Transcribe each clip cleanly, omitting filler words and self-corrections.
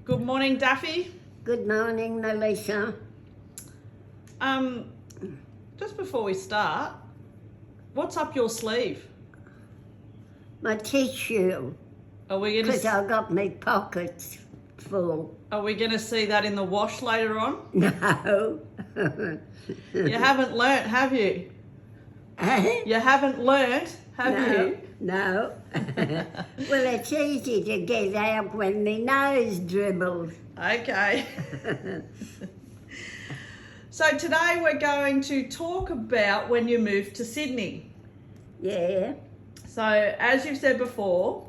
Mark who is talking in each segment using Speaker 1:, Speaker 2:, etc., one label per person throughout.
Speaker 1: Good morning, Daffy.
Speaker 2: Good morning, Melissa.
Speaker 1: Just before we start, what's up your sleeve?
Speaker 2: My tissue,
Speaker 1: Are we
Speaker 2: because
Speaker 1: gonna
Speaker 2: I got my pockets full.
Speaker 1: Are we gonna see that in the wash later on?
Speaker 2: No.
Speaker 1: You haven't learnt, have you?
Speaker 2: Eh?
Speaker 1: You haven't learnt, have
Speaker 2: No,
Speaker 1: you?
Speaker 2: no. Well, it's easy to get out when my nose dribbles.
Speaker 1: Okay. So today we're going to talk about when you moved to Sydney.
Speaker 2: Yeah,
Speaker 1: So as you've said before,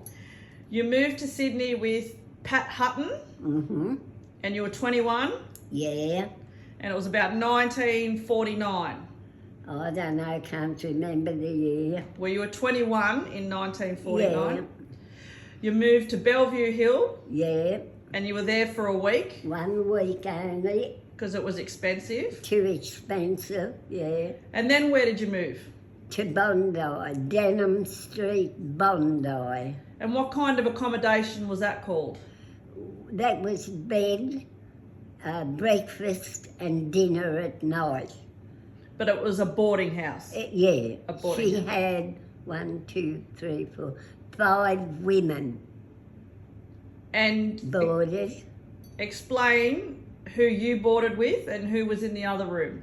Speaker 1: you moved to Sydney with Pat Hutton and you were 21
Speaker 2: yeah.
Speaker 1: and it was about 1949.
Speaker 2: I don't know, can't remember the year.
Speaker 1: Where you were 21 in 1949.
Speaker 2: Yeah,
Speaker 1: You moved to Bellevue Hill
Speaker 2: yeah.
Speaker 1: and you were there for a week
Speaker 2: 1 week only.
Speaker 1: because it was expensive.
Speaker 2: Too expensive, yeah.
Speaker 1: And then where did you move?
Speaker 2: To Bondi, Denham Street, Bondi.
Speaker 1: And what kind of accommodation was that called?
Speaker 2: That was bed, breakfast and dinner at night.
Speaker 1: But it was a boarding house.
Speaker 2: Yeah,
Speaker 1: A boarding
Speaker 2: she
Speaker 1: house.
Speaker 2: had 5 women
Speaker 1: And
Speaker 2: boarded.
Speaker 1: explain who you boarded with and who was in the other room.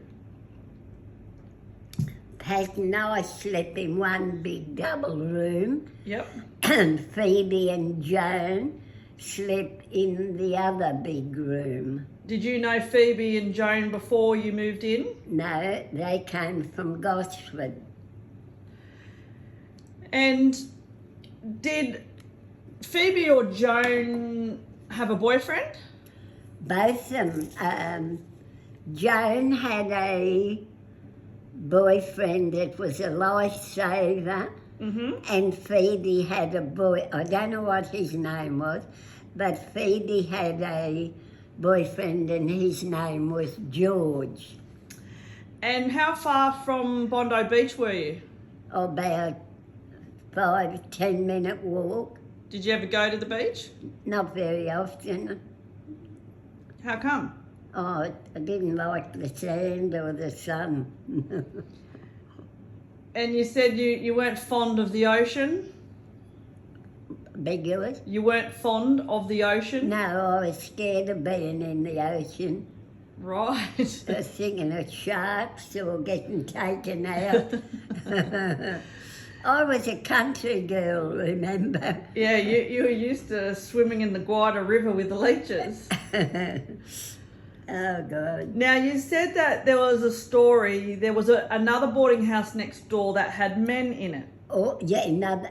Speaker 2: Pat and I slept in one big double room,
Speaker 1: Yep.
Speaker 2: and Phoebe and Joan slept in the other big room.
Speaker 1: Did you know Phoebe and Joan before you moved in?
Speaker 2: No, they came from Gosford.
Speaker 1: And did Phoebe or Joan have a boyfriend?
Speaker 2: Both of them. Joan had a boyfriend that was a lifesaver, and Phoebe had a boy, I don't know what his name was, but Phoebe had a boyfriend and his name was George.
Speaker 1: And how far from Bondi Beach were you?
Speaker 2: About 5-10 minute walk,
Speaker 1: Did you ever go to the beach?
Speaker 2: not very often.
Speaker 1: How come?
Speaker 2: Oh, I didn't like the sand or the sun.
Speaker 1: And you said you weren't fond of the ocean?
Speaker 2: Beg yours?
Speaker 1: You weren't fond of the ocean?
Speaker 2: No, I was scared of being in the ocean.
Speaker 1: Right.
Speaker 2: I was thinking of sharks or getting taken out. I was a country girl, remember?
Speaker 1: Yeah, you were used to swimming in the Guida River with the leeches.
Speaker 2: Oh, God.
Speaker 1: Now, you said that there was a story, there was another boarding house next door that had men in it.
Speaker 2: Oh, yeah, another,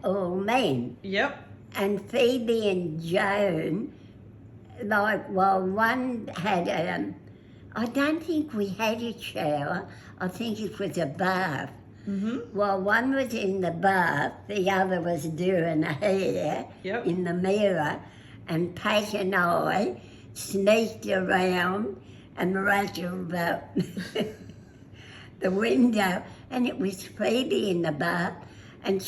Speaker 2: all men.
Speaker 1: Yep.
Speaker 2: And Phoebe and Joan, one had, I don't think we had a shower. I think it was a bath. While one was in the bath, the other was doing her hair in the mirror, and Pat and I sneaked around and rattled out the window, and it was Phoebe in the bath, and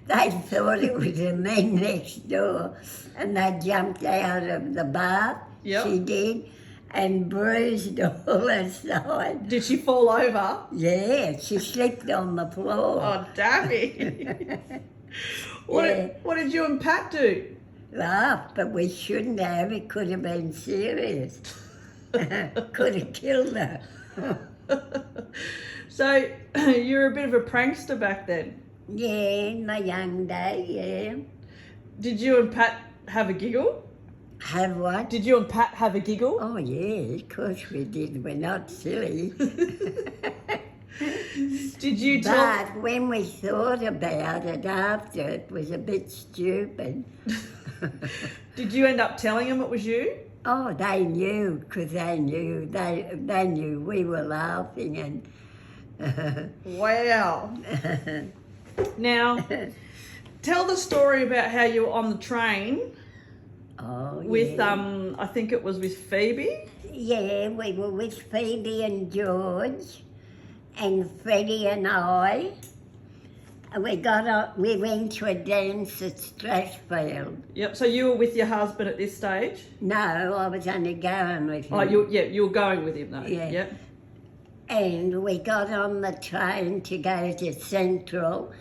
Speaker 2: they thought it was the men next door, and they jumped out of the bath, she did, and bruised all her side.
Speaker 1: Did she fall over?
Speaker 2: Yeah, she slipped on the floor.
Speaker 1: Oh, Daffy. What did you and Pat do?
Speaker 2: Laughed, but we shouldn't have. It could have been serious. Could have killed her.
Speaker 1: So, you were a bit of a prankster back then.
Speaker 2: Yeah, in my young day, yeah.
Speaker 1: Did you and Pat have a giggle?
Speaker 2: Have what?
Speaker 1: Did you and Pat have a giggle?
Speaker 2: Oh, yeah, of course we did. We're not silly.
Speaker 1: Did you tell...
Speaker 2: But when we thought about it after, it was a bit stupid.
Speaker 1: Did you end up telling them it was you?
Speaker 2: Oh, they knew, because they knew. They knew we were laughing and...
Speaker 1: Wow. Now, tell the story about how you were on the train with,
Speaker 2: yeah.
Speaker 1: I think it was with Phoebe.
Speaker 2: Yeah, we were with Phoebe and George and Freddie and I, We went to a dance at Strathfield.
Speaker 1: Yep. So you were with your husband at this stage?
Speaker 2: No, I was only going with him.
Speaker 1: Oh, you were going with him though.
Speaker 2: Yeah.
Speaker 1: Yep.
Speaker 2: And we got on the train to go to Central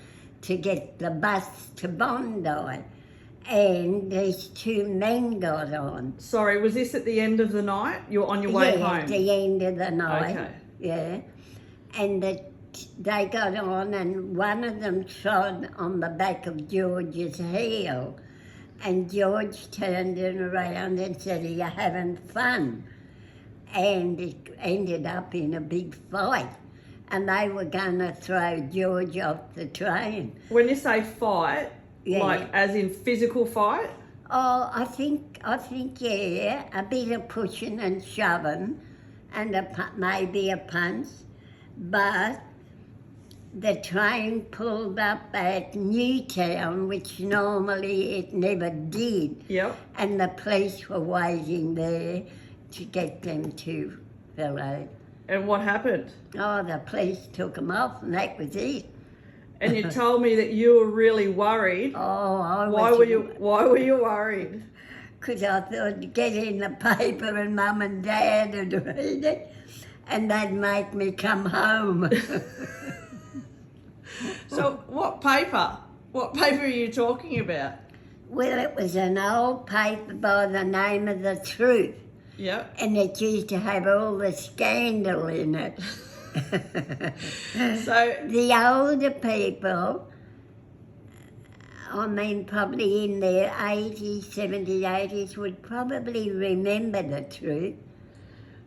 Speaker 2: to get the bus to Bondi. And these two men got on.
Speaker 1: Sorry, was this at the end of the night? You were on your way home?
Speaker 2: Yeah, at the end of the night.
Speaker 1: Okay.
Speaker 2: Yeah. And they got on, and one of them trod on the back of George's heel. And George turned him around and said, "Are you having fun?" And it ended up in a big fight. And they were going to throw George off the train.
Speaker 1: When you say fight,
Speaker 2: Yeah.
Speaker 1: like as in physical fight?
Speaker 2: Oh, I think, yeah, a bit of pushing and shoving, and maybe a punch. But the train pulled up at Newtown, which normally it never did.
Speaker 1: Yep.
Speaker 2: And the police were waiting there to get them two fellows.
Speaker 1: And what happened?
Speaker 2: Oh, the police took them off, and that was it.
Speaker 1: And you told me that you were really worried.
Speaker 2: Oh,
Speaker 1: Why were you worried?
Speaker 2: Because I thought, get in the paper and Mum and Dad would read it, and they'd make me come home.
Speaker 1: So what paper? What paper are you talking about?
Speaker 2: Well, it was an old paper by the name of The Truth,
Speaker 1: Yep.
Speaker 2: and it used to have all the scandal in it.
Speaker 1: So
Speaker 2: The older people, I mean probably in their 80s, 70s, 80s, would probably remember The Truth.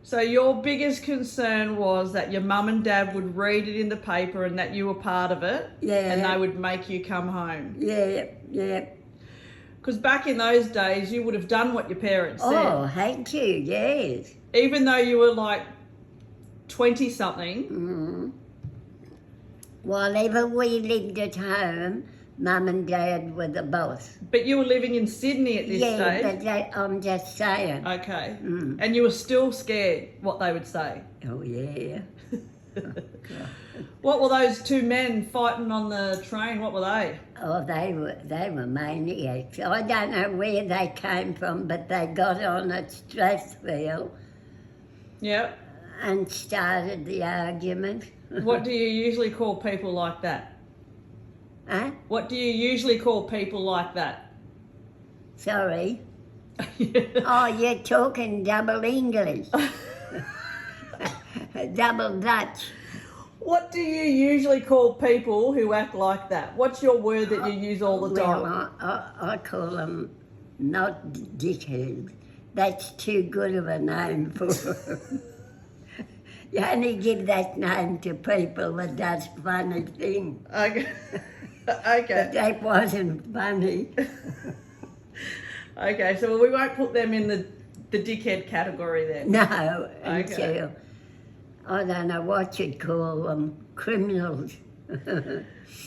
Speaker 1: So your biggest concern was that your mum and dad would read it in the paper and that you were part of it,
Speaker 2: Yeah.
Speaker 1: and they would make you come home.
Speaker 2: Yeah, yeah.
Speaker 1: Because back in those days, you would have done what your parents said.
Speaker 2: Oh, had to, yes.
Speaker 1: Even though you were like 20-something.
Speaker 2: Mm. Whenever we lived at home, Mum and Dad were the boss.
Speaker 1: But you were living in Sydney at this
Speaker 2: Yeah,
Speaker 1: stage.
Speaker 2: but I'm just saying.
Speaker 1: Okay.
Speaker 2: Mm.
Speaker 1: And you were still scared what they would say.
Speaker 2: Oh, yeah.
Speaker 1: What were those two men fighting on the train? What were they?
Speaker 2: Oh, they were maniacs. I don't know where they came from, but they got on at Strathfield
Speaker 1: Yep.
Speaker 2: and started the argument.
Speaker 1: What do you usually call people like that?
Speaker 2: Huh?
Speaker 1: What do you usually call people like that?
Speaker 2: Sorry. Oh, you're talking double English. Double Dutch.
Speaker 1: What do you usually call people who act like that? What's your word that you use all the time?
Speaker 2: Well, I call them not dickheads. That's too good of a name for them. You only give that name to people that does funny things.
Speaker 1: Okay.
Speaker 2: But
Speaker 1: Okay.
Speaker 2: that wasn't funny.
Speaker 1: Okay, so we won't put them in the dickhead category then.
Speaker 2: No,
Speaker 1: Okay.
Speaker 2: until, I don't know what you'd call them, criminals.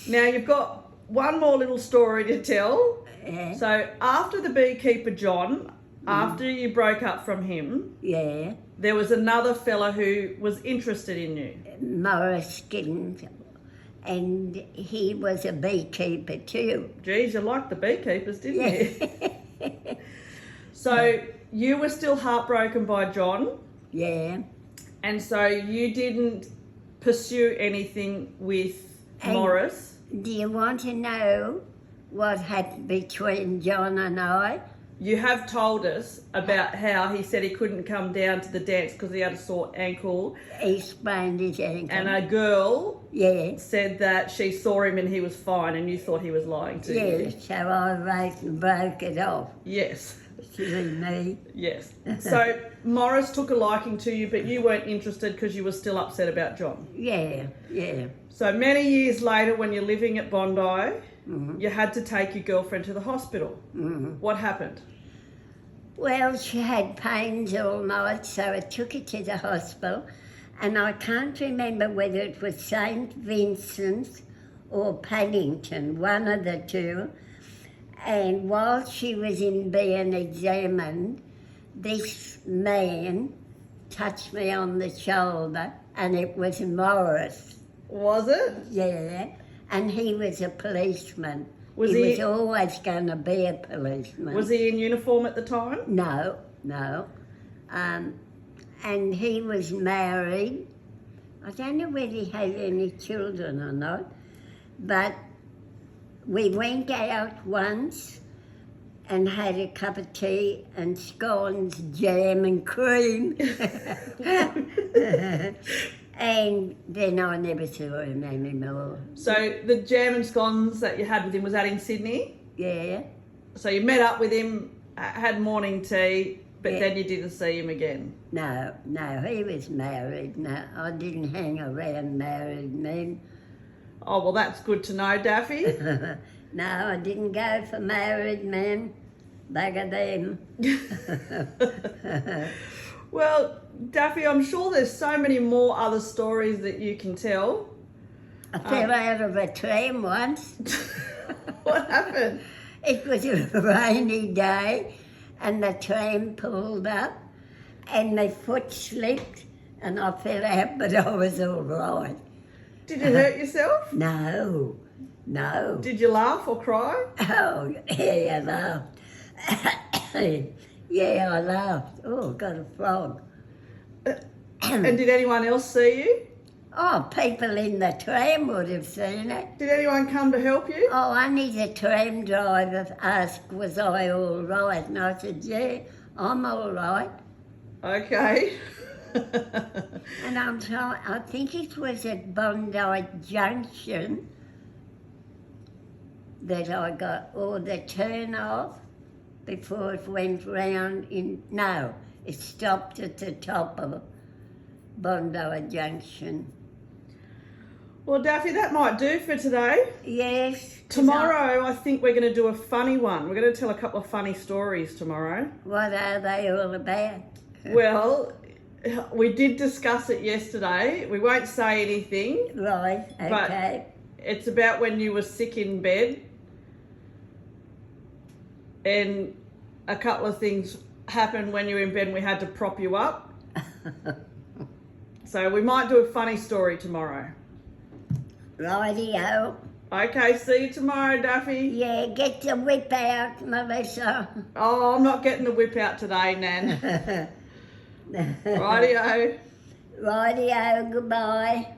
Speaker 1: Now you've got one more little story to tell.
Speaker 2: Yeah,
Speaker 1: So after the beekeeper John, after you broke up from him,
Speaker 2: yeah.
Speaker 1: there was another fella who was interested in you.
Speaker 2: Morris Giddens, and he was a beekeeper too.
Speaker 1: Geez, you liked the beekeepers, didn't you?
Speaker 2: Yeah.
Speaker 1: So you were still heartbroken by John,
Speaker 2: Yeah.
Speaker 1: and so you didn't pursue anything with
Speaker 2: And-
Speaker 1: Morris.
Speaker 2: Do you want to know what happened between John and I?
Speaker 1: You have told us about how he said he couldn't come down to the dance because he had a sore ankle,
Speaker 2: He sprained his ankle.
Speaker 1: and a girl
Speaker 2: Yes.
Speaker 1: said that she saw him and he was fine, and you thought he was lying to you.
Speaker 2: Yes, so I wrote and broke it off.
Speaker 1: Yes.
Speaker 2: Silly me.
Speaker 1: Yes. So Morris took a liking to you, but you weren't interested because you were still upset about John.
Speaker 2: Yeah, yeah.
Speaker 1: So many years later, when you're living at Bondi,
Speaker 2: Mm-hmm.
Speaker 1: you had to take your girlfriend to the hospital.
Speaker 2: Mm-hmm.
Speaker 1: What happened?
Speaker 2: Well, she had pains all night, so I took her to the hospital, and I can't remember whether it was St. Vincent's or Paddington, one of the two. And while she was in being examined, this man touched me on the shoulder, and it was Morris.
Speaker 1: Was it?
Speaker 2: Yeah. And he was a policeman.
Speaker 1: Was
Speaker 2: he
Speaker 1: he-
Speaker 2: was always going to be a policeman.
Speaker 1: Was he in uniform at the time?
Speaker 2: No. And he was married. I don't know whether he had any children or not, but we went out once and had a cup of tea and scones, jam and cream. And then I never saw him anymore.
Speaker 1: So the jam and scones that you had with him, was that in Sydney?
Speaker 2: Yeah.
Speaker 1: So you met up with him, had morning tea, but
Speaker 2: Yeah.
Speaker 1: then you didn't see him again?
Speaker 2: No, he was married. No, I didn't hang around married men.
Speaker 1: Oh, well, that's good to know, Daffy.
Speaker 2: No, I didn't go for married men. Bugger them.
Speaker 1: Well, Daffy, I'm sure there's so many more other stories that you can tell.
Speaker 2: I fell out of a tram once.
Speaker 1: What happened?
Speaker 2: It was a rainy day and the tram pulled up and my foot slipped and I fell out, but I was all right.
Speaker 1: Did you hurt yourself?
Speaker 2: No.
Speaker 1: Did you laugh or cry?
Speaker 2: Oh, yeah, I laughed. Yeah, I laughed. Oh, got a frog.
Speaker 1: And did anyone else see you?
Speaker 2: Oh, people in the tram would have seen it.
Speaker 1: Did anyone come to help you?
Speaker 2: Oh, only the tram driver asked, was I all right? And I said, yeah, I'm all right.
Speaker 1: Okay.
Speaker 2: And I think it was at Bondi Junction that I got all the turn off before it went round in... No, it stopped at the top of Bondi Junction.
Speaker 1: Well, Daffy, that might do for today.
Speaker 2: Yes.
Speaker 1: Tomorrow, I think we're going to do a funny one. We're going to tell a couple of funny stories tomorrow.
Speaker 2: What are they all about?
Speaker 1: Well, we did discuss it yesterday. We won't say anything.
Speaker 2: Right, okay.
Speaker 1: But it's about when you were sick in bed and a couple of things happened when you were in bed and we had to prop you up. So we might do a funny story tomorrow.
Speaker 2: Rightio.
Speaker 1: Okay, see you tomorrow, Daffy.
Speaker 2: Yeah, get the whip out, Melissa.
Speaker 1: Oh, I'm not getting the whip out today, Nan. Rightio.
Speaker 2: Rightio, goodbye.